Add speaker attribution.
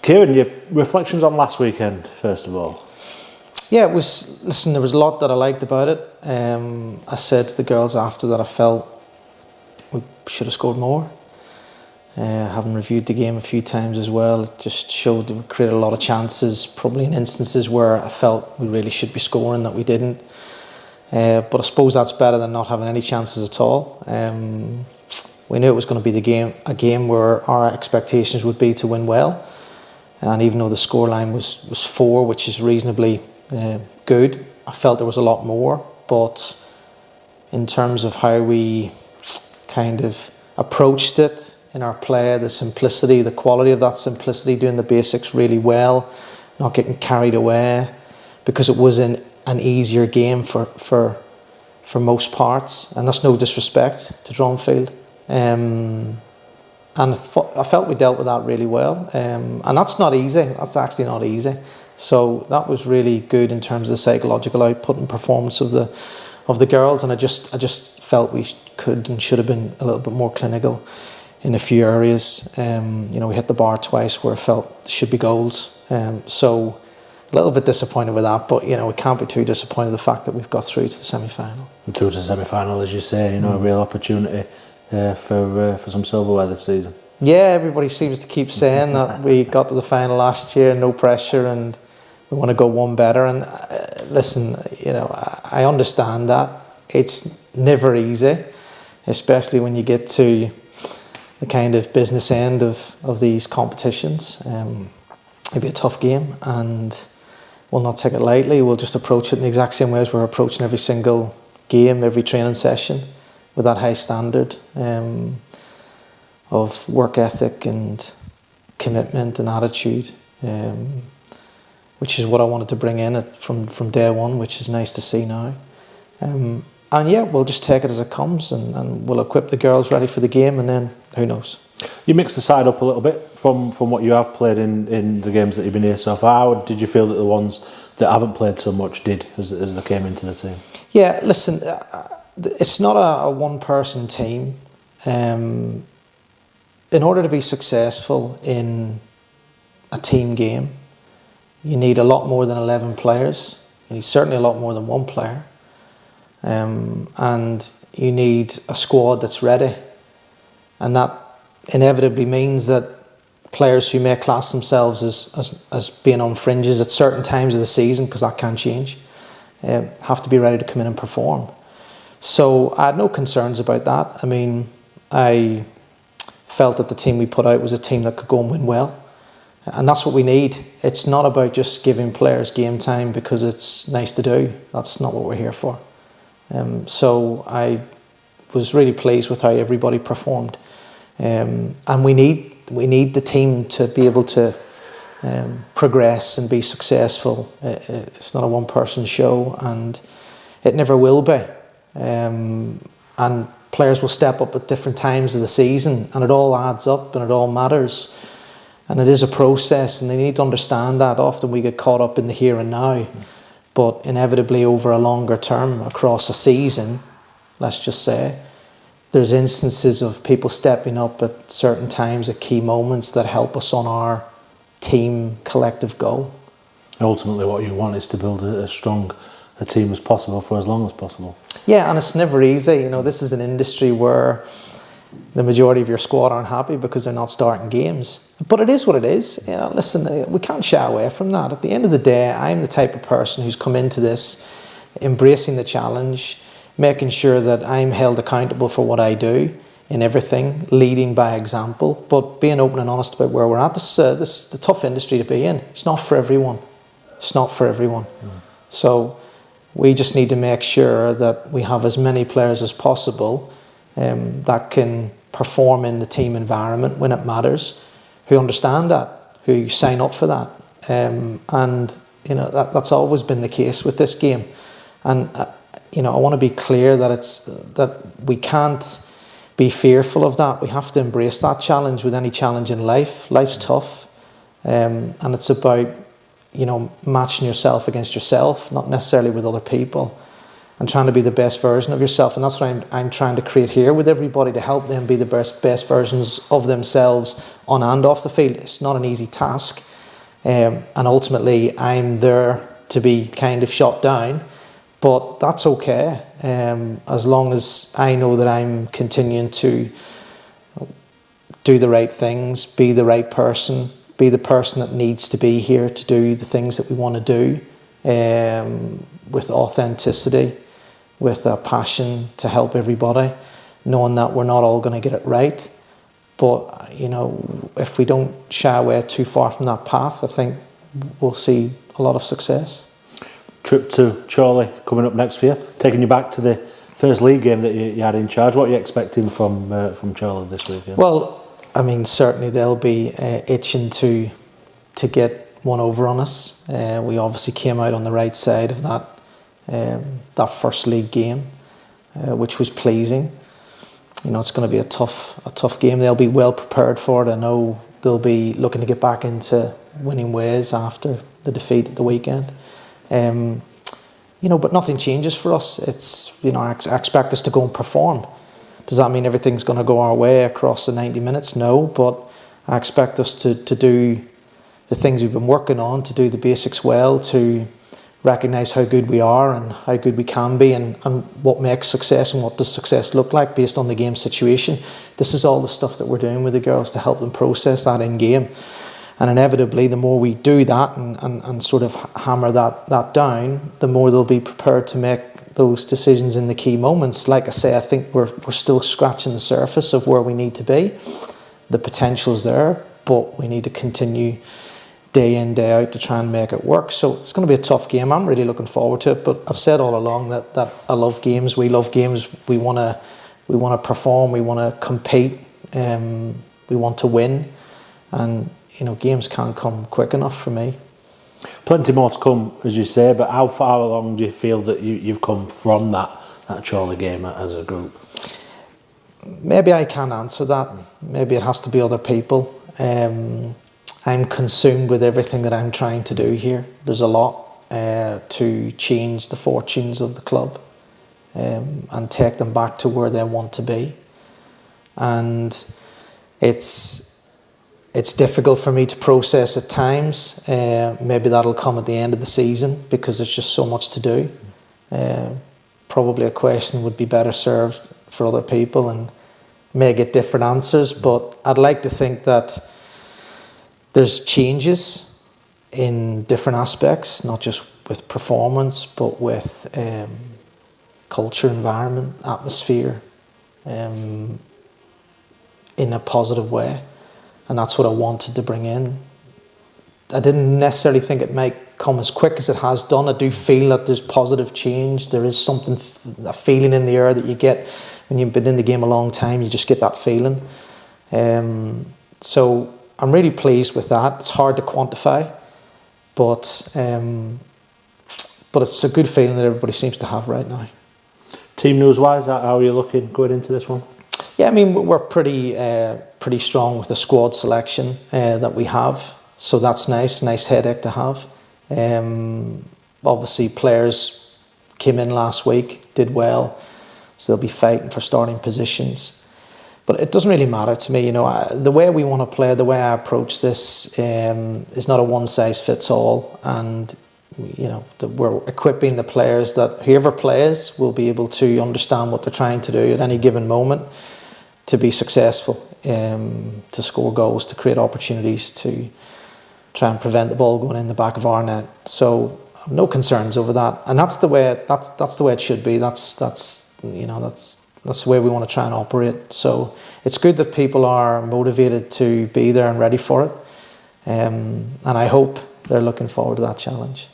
Speaker 1: Ciaran, your reflections on last weekend, first of all.
Speaker 2: Yeah, it was. Listen, there was a lot that I liked about it. I said to the girls after that, I felt we should have scored more. Having reviewed the game a few times as well, it just showed that we created a lot of chances, probably in instances where I felt we really should be scoring that we didn't. But I suppose that's better than not having any chances at all. We knew it was going to be a game where our expectations would be to win well. And even though the scoreline was 4, which is reasonably good, I felt there was a lot more. But in terms of how we kind of approached it in our play, the simplicity, the quality of that simplicity, doing the basics really well, not getting carried away, because it was an easier game for most parts, and that's no disrespect to Drumfield. And I felt we dealt with that really well, and that's not easy. That's actually not easy. So that was really good in terms of the psychological output and performance of the girls, and I just felt we could and should have been a little bit more clinical in a few areas. We hit the bar twice where I felt there should be goals. So a little bit disappointed with that, but we can't be too disappointed with the fact that we've got through to the semi-final.
Speaker 1: And through to the semi-final, as you say, a real opportunity for some silverware this season. Yeah,
Speaker 2: everybody seems to keep saying that we got to the final last year, no pressure, and we want to go one better. And listen, I understand that. It's never easy, especially when you get to the kind of business end of these competitions. It'll be a tough game, and we'll not take it lightly. We'll just approach it in the exact same way as we're approaching every single game, every training session, with that high standard of work ethic and commitment and attitude, which is what I wanted to bring in from day one, which is nice to see now. And yeah, we'll just take it as it comes, and we'll equip the girls ready for the game, and then who knows.
Speaker 1: You mixed the side up a little bit from what you have played in the games that you've been here so far. How did you feel that the ones that haven't played so much did as they came into the team?
Speaker 2: Yeah, listen, it's not a one-person team. In order to be successful in a team game, you need a lot more than 11 players. You need certainly a lot more than one player. And you need a squad that's ready. And that inevitably means that players who may class themselves as being on fringes at certain times of the season, because that can change, have to be ready to come in and perform. So I had no concerns about that. I mean, I felt that the team we put out was a team that could go and win well. And that's what we need. It's not about just giving players game time because it's nice to do. That's not what we're here for. So I was really pleased with how everybody performed. And we need the team to be able to progress and be successful. It's not a one-person show, and it never will be. And players will step up at different times of the season, and it all adds up and it all matters. And it is a process, and they need to understand that. Often we get caught up in the here and now, but inevitably over a longer term, across a season, let's just say, there's instances of people stepping up at certain times, at key moments, that help us on our team collective goal.
Speaker 1: Ultimately what you want is to build as strong a team as possible for as long as possible. Yeah,
Speaker 2: and it's never easy. This is an industry where the majority of your squad aren't happy because they're not starting games. But it is what it is. Listen, we can't shy away from that. At the end of the day, I'm the type of person who's come into this embracing the challenge, making sure that I'm held accountable for what I do in everything, leading by example, but being open and honest about where we're at. This is a tough industry to be in. It's not for everyone. It's not for everyone. So we just need to make sure that we have as many players as possible that can perform in the team environment when it matters, who understand that, who sign up for that. That's always been the case with this game. And I want to be clear that we can't be fearful of that. We have to embrace that challenge with any challenge in life. Life's tough, and it's about matching yourself against yourself, not necessarily with other people. and trying to be the best version of yourself. And that's what I'm trying to create here with everybody, to help them be the best versions of themselves on and off the field. It's not an easy task. And ultimately, I'm there to be kind of shot down. But that's okay, as long as I know that I'm continuing to do the right things, be the right person, be the person that needs to be here to do the things that we want to do, with authenticity, with a passion to help everybody, knowing that we're not all going to get it right. But, you know, if we don't shy away too far from that path, I think we'll see a lot of success.
Speaker 1: Trip to Chorley coming up next for you, taking you back to the first league game that you had in charge. What are you expecting from Chorley this weekend?
Speaker 2: Well, I mean, certainly they'll be itching to get one over on us. We obviously came out on the right side of that first league game, which was pleasing. You know, it's going to be a tough game. They'll be well prepared for it. I know they'll be looking to get back into winning ways after the defeat at the weekend. You know, but nothing changes for us. It's, you know, I expect us to go and perform. Does that mean everything's going to go our way across the 90 minutes? No, but I expect us to do the things we've been working on, to do the basics well, to recognise how good we are and how good we can be, and what makes success and what does success look like based on the game situation. This is all the stuff that we're doing with the girls to help them process that in game. And inevitably, the more we do that and sort of hammer that down, the more they'll be prepared to make those decisions in the key moments. Like I say, I think we're still scratching the surface of where we need to be. The potential's there, but we need to continue day in, day out to try and make it work. So it's going to be a tough game. I'm really looking forward to it. But I've said all along that I love games. We love games. We want to perform. We want to compete. We want to win. And you know, games can't come quick enough for me.
Speaker 1: Plenty more to come, as you say, but how far along do you feel that you've come from that Chorley game as a group?
Speaker 2: Maybe I can't answer that. Maybe it has to be other people. I'm consumed with everything that I'm trying to do here. There's a lot to change the fortunes of the club and take them back to where they want to be. And it's difficult for me to process at times. Maybe that'll come at the end of the season because there's just so much to do. Probably a question would be better served for other people and may get different answers, but I'd like to think that there's changes in different aspects, not just with performance, but with culture, environment, atmosphere, in a positive way. And that's what I wanted to bring in. I didn't necessarily think it might come as quick as it has done. I do feel that there's positive change. There is something, a feeling in the air that you get when you've been in the game a long time. You just get that feeling. So I'm really pleased with that. It's hard to quantify, but it's a good feeling that everybody seems to have right now.
Speaker 1: Team news-wise, how are you looking going into this one?
Speaker 2: Yeah, I mean, we're pretty strong with the squad selection that we have, so that's nice headache to have. Obviously, players came in last week, did well, so they'll be fighting for starting positions. But it doesn't really matter to me, you know. The way we want to play, the way I approach this, is not a one-size-fits-all, and you know, we're equipping the players that whoever plays will be able to understand what they're trying to do at any given moment, to be successful, to score goals, to create opportunities, to try and prevent the ball going in the back of our net. So I have no concerns over that, and that's the way it should be. That's the way we want to try and operate. So it's good that people are motivated to be there and ready for it, and I hope they're looking forward to that challenge.